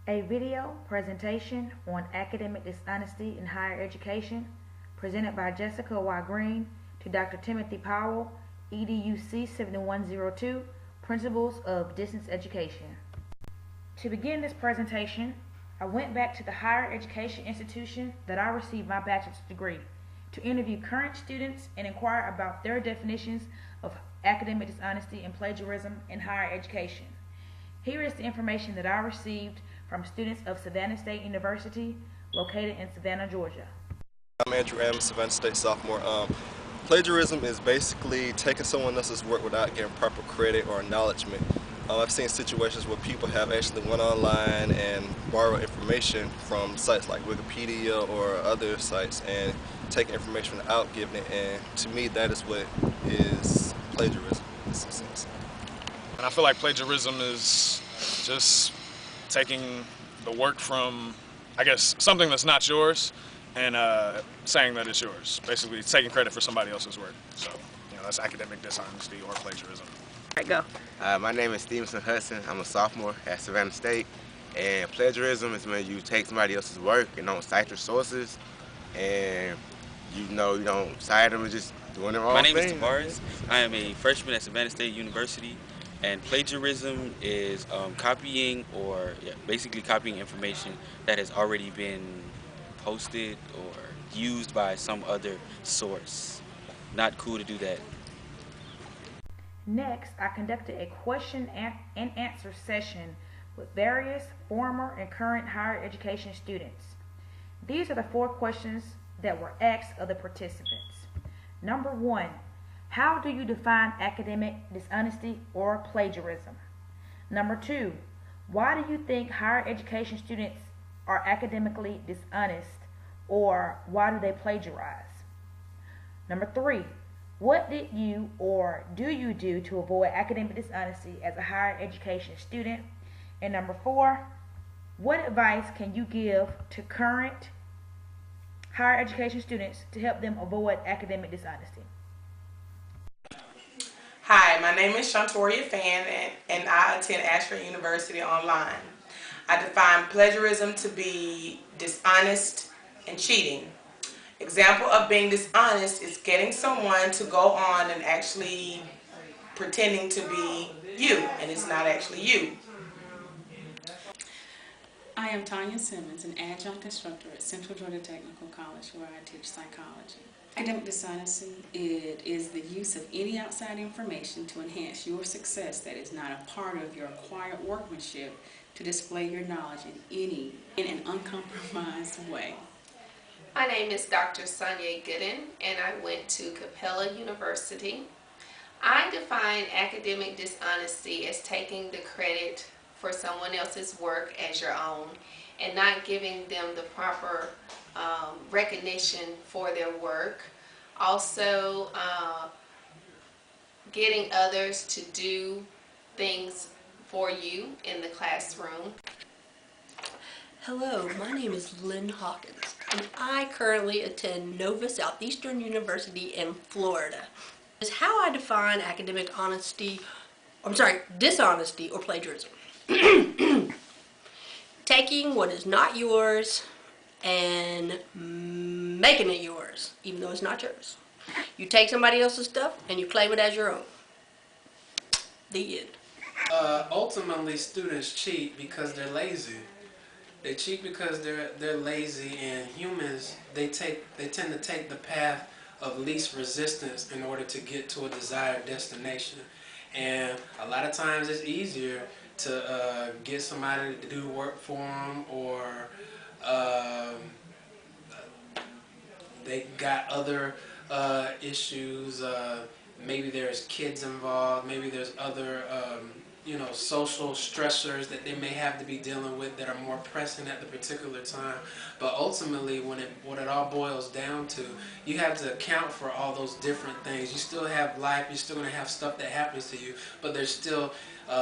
A video presentation on academic dishonesty in higher education presented by Jessica Y. Green to Dr. Timothy Powell, EDUC 7102, Principles of Distance Education. To begin this presentation, I went back to the higher education institution that I received my bachelor's degree to interview current students and inquire about their definitions of academic dishonesty and plagiarism in higher education. Here is the information that I received from students of Savannah State University, located in Savannah, Georgia. I'm Andrew M., Savannah State sophomore. Plagiarism is basically taking someone else's work without getting proper credit or acknowledgement. I've seen situations where people have actually went online and borrowed information from sites like Wikipedia or other sites and taken information without giving it, and to me that is what is plagiarism in some sense. And I feel like plagiarism is just taking the work from, I guess, something that's not yours and saying that it's yours. Basically, taking credit for somebody else's work. So, that's academic dishonesty or plagiarism. All right, go. My name is Stevenson Hudson. I'm a sophomore at Savannah State. And plagiarism is when you take somebody else's work and don't cite your sources, and you don't cite them and just doing the wrong thing. My name is Tavares. I am a freshman at Savannah State University. And plagiarism is basically copying information that has already been posted or used by some other source. Not cool to do that. Next, I conducted a question and answer session with various former and current higher education students. These are the 4 questions that were asked of the participants. Number 1. How do you define academic dishonesty or plagiarism? Number 2, why do you think higher education students are academically dishonest, or why do they plagiarize? Number 3, what did you or do you do to avoid academic dishonesty as a higher education student? And number 4, what advice can you give to current higher education students to help them avoid academic dishonesty? Hi, my name is Shantoria Fan, and I attend Ashford University online. I define plagiarism to be dishonest and cheating. Example of being dishonest is getting someone to go on and actually pretending to be you, and it's not actually you. I am Tanya Simmons, an adjunct instructor at Central Georgia Technical College, where I teach psychology. Academic dishonesty is the use of any outside information to enhance your success that is not a part of your acquired workmanship to display your knowledge in an uncompromised way. My name is Dr. Sonia Gooden, and I went to Capella University. I define academic dishonesty as taking the credit for someone else's work as your own and not giving them the proper recognition for their work. Also, getting others to do things for you in the classroom. Hello, my name is Lynn Hawkins, and I currently attend Nova Southeastern University in Florida. This is how I define academic dishonesty or plagiarism. Taking what is not yours and making it yours, even though it's not yours. You take somebody else's stuff and you claim it as your own. The end. Ultimately, students cheat because they're lazy. They cheat because they're lazy, and humans they tend to take the path of least resistance in order to get to a desired destination. And a lot of times it's easier to get somebody to do work for them, or they got other issues. Maybe there's kids involved. Maybe there's other social stressors that they may have to be dealing with that are more pressing at the particular time. But ultimately, what it all boils down to, you have to account for all those different things. You still have life. You're still going to have stuff that happens to you, but there's still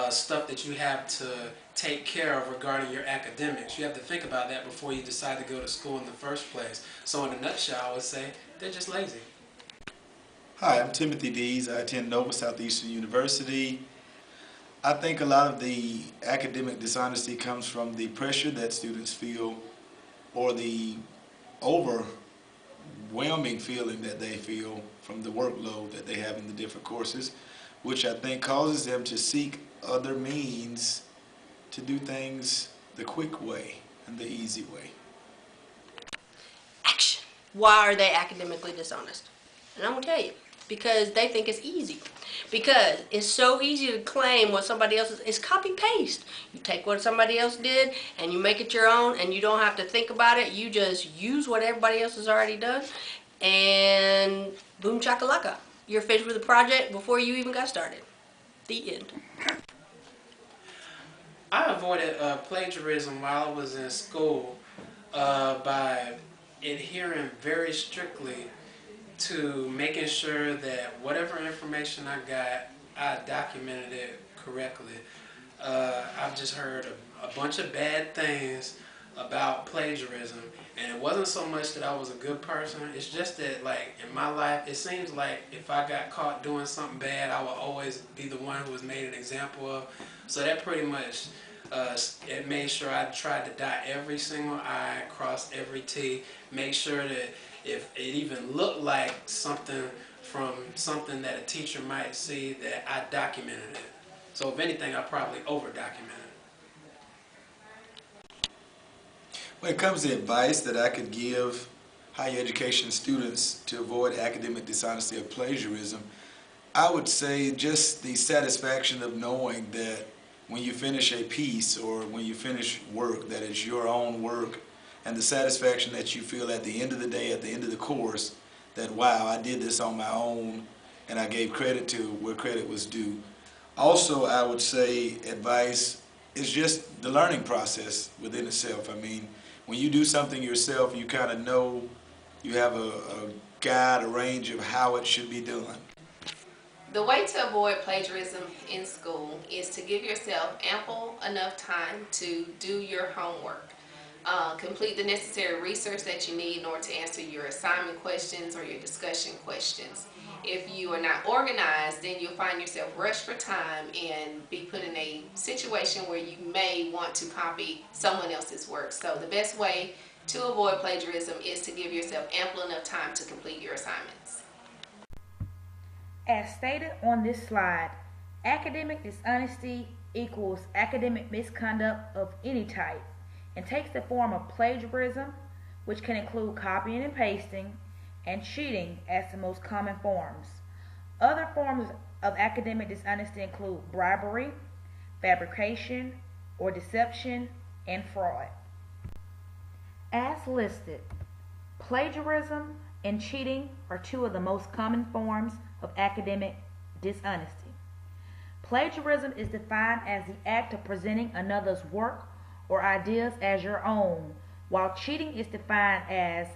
stuff that you have to take care of regarding your academics. You have to think about that before you decide to go to school in the first place. So in a nutshell, I would say they're just lazy. Hi, I'm Timothy Dees. I attend Nova Southeastern University. I think a lot of the academic dishonesty comes from the pressure that students feel or the overwhelming feeling that they feel from the workload that they have in the different courses, which I think causes them to seek other means to do things the quick way and the easy way. Action. Why are they academically dishonest? And I'm going to tell you. Because they think it's easy. Because it's so easy to claim what somebody else is. It's copy paste. You take what somebody else did and you make it your own, and you don't have to think about it. You just use what everybody else has already done, and boom chakalaka. You're finished with the project before you even got started. The end. I avoided plagiarism while I was in school by adhering very strictly to making sure that whatever information I got, I documented it correctly. I've just heard a bunch of bad things about plagiarism, and it wasn't so much that I was a good person. It's just that, like, in my life, it seems like if I got caught doing something bad, I would always be the one who was made an example of. So that pretty much it made sure I tried to dot every single I, cross every T, make sure that if it even looked like something from something that a teacher might see, that I documented it. So if anything, I probably over-documented. When it comes to advice that I could give higher education students to avoid academic dishonesty or plagiarism, I would say just the satisfaction of knowing that when you finish a piece or when you finish work, that it's your own work, and the satisfaction that you feel at the end of the day, at the end of the course, that wow, I did this on my own and I gave credit to where credit was due. Also, I would say advice is just the learning process within itself. I mean, when you do something yourself, you kind of know, you have a guide, a range of how it should be done. The way to avoid plagiarism in school is to give yourself ample enough time to do your homework. Complete the necessary research that you need in order to answer your assignment questions or your discussion questions. If you are not organized, then you'll find yourself rushed for time and be put in a situation where you may want to copy someone else's work. So the best way to avoid plagiarism is to give yourself ample enough time to complete your assignments. As stated on this slide, academic dishonesty equals academic misconduct of any type and takes the form of plagiarism, which can include copying and pasting, and cheating as the most common forms. Other forms of academic dishonesty include bribery, fabrication or deception, and fraud. As listed, plagiarism and cheating are two of the most common forms of academic dishonesty. Plagiarism is defined as the act of presenting another's work or ideas as your own, while cheating is defined as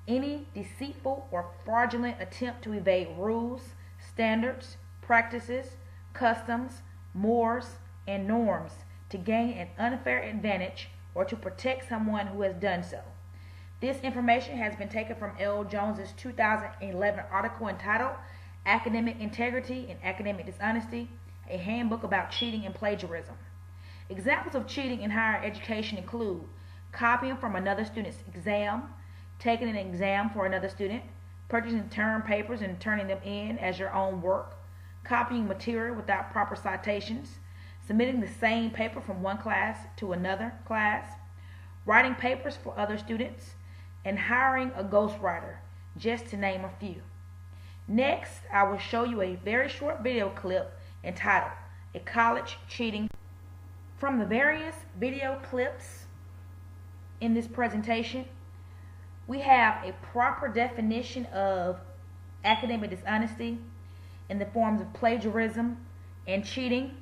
any deceitful or fraudulent attempt to evade rules, standards, practices, customs, mores, and norms to gain an unfair advantage or to protect someone who has done so. This information has been taken from L. Jones's 2011 article entitled Academic Integrity and Academic Dishonesty, a handbook about cheating and plagiarism. Examples of cheating in higher education include copying from another student's exam, taking an exam for another student, purchasing term papers and turning them in as your own work, copying material without proper citations, submitting the same paper from one class to another class, writing papers for other students, and hiring a ghostwriter, just to name a few. Next, I will show you a very short video clip entitled A College Cheating. From the various video clips in this presentation, we have a proper definition of academic dishonesty in the forms of plagiarism and cheating.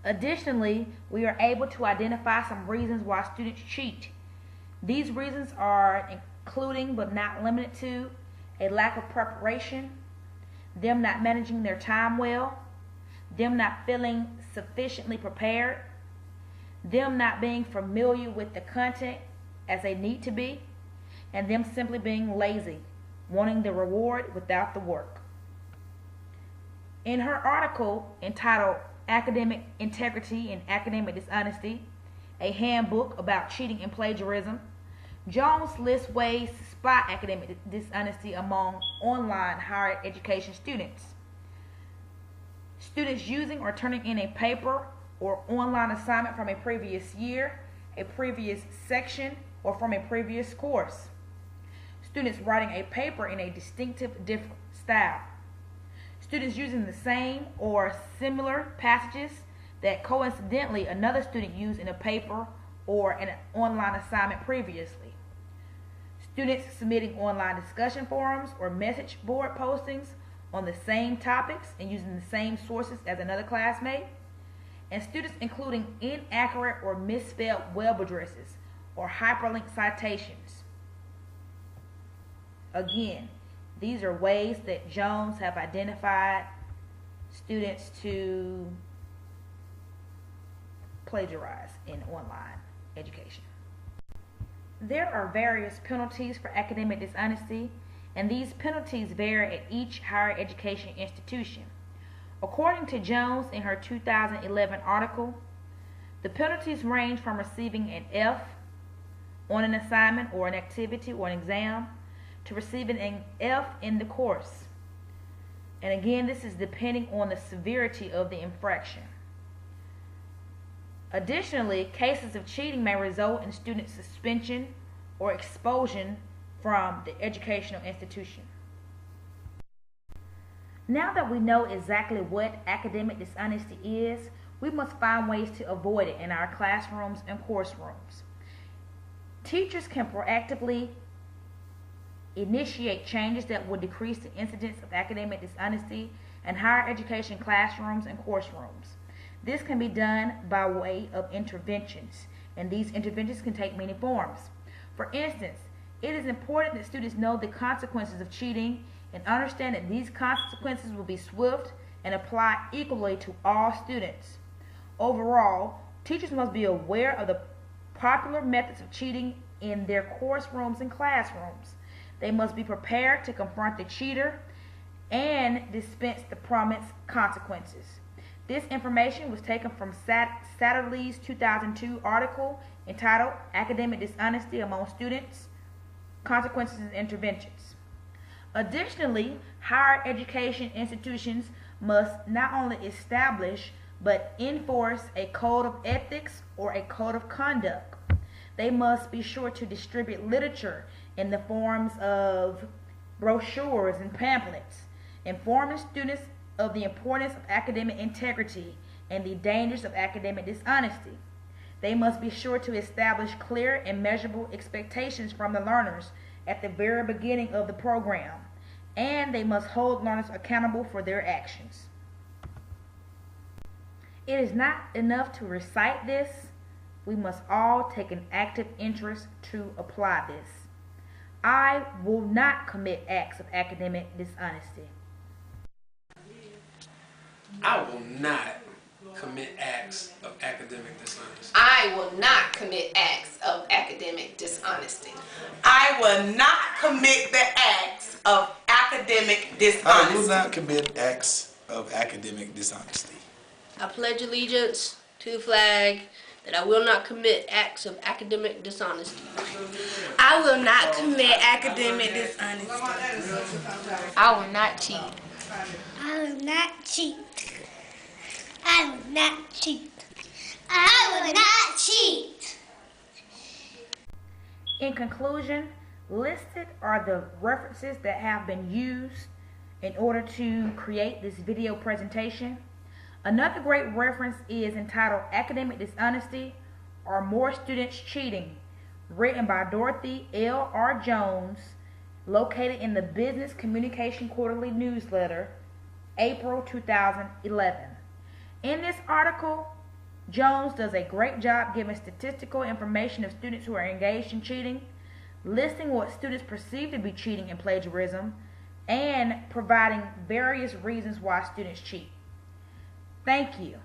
Additionally, we are able to identify some reasons why students cheat. These reasons are including but not limited to a lack of preparation, them not managing their time well, them not feeling sufficiently prepared, them not being familiar with the content as they need to be, and them simply being lazy, wanting the reward without the work. In her article entitled Academic Integrity and Academic Dishonesty, a handbook about cheating and plagiarism. Jones lists ways to spot academic dishonesty among online higher education students. Students using or turning in a paper or online assignment from a previous year, a previous section, or from a previous course. Students writing a paper in a distinctive different style. Students using the same or similar passages that coincidentally another student used in a paper or an online assignment previously. Students submitting online discussion forums or message board postings on the same topics and using the same sources as another classmate. And students including inaccurate or misspelled web addresses or hyperlink citations. Again, these are ways that Jones have identified students to plagiarize in online education. There are various penalties for academic dishonesty, and these penalties vary at each higher education institution. According to Jones in her 2011 article, the penalties range from receiving an F on an assignment or an activity or an exam to receiving an F in the course. And again, this is depending on the severity of the infraction. Additionally, cases of cheating may result in student suspension or expulsion from the educational institution. Now that we know exactly what academic dishonesty is, we must find ways to avoid it in our classrooms and course rooms. Teachers can proactively initiate changes that will decrease the incidence of academic dishonesty in higher education classrooms and course rooms. This can be done by way of interventions, and these interventions can take many forms. For instance, it is important that students know the consequences of cheating and understand that these consequences will be swift and apply equally to all students. Overall, teachers must be aware of the popular methods of cheating in their course rooms and classrooms. They must be prepared to confront the cheater and dispense the promised consequences. This information was taken from Satterlee's 2002 article entitled Academic Dishonesty Among Students, Consequences and Interventions. Additionally, higher education institutions must not only establish but enforce a code of ethics or a code of conduct. They must be sure to distribute literature in the forms of brochures and pamphlets, informing students of the importance of academic integrity and the dangers of academic dishonesty. They must be sure to establish clear and measurable expectations from the learners at the very beginning of the program, and they must hold learners accountable for their actions. It is not enough to recite this. We must all take an active interest to apply this. I will not commit acts of academic dishonesty. I will not commit acts of academic dishonesty. I will not commit acts of academic dishonesty. I will not commit the acts of academic dishonesty. I will not commit acts of academic dishonesty. I pledge allegiance to the flag that I will not commit acts of academic dishonesty. I will not commit academic dishonesty. I will not cheat. I will not cheat. I will not cheat. I will not cheat. In conclusion, listed are the references that have been used in order to create this video presentation. Another great reference is entitled Academic Dishonesty or More Students Cheating, written by Dorothy L. R. Jones, located in the Business Communication Quarterly newsletter, April 2011. In this article, Jones does a great job giving statistical information of students who are engaged in cheating, listing what students perceive to be cheating and plagiarism, and providing various reasons why students cheat. Thank you.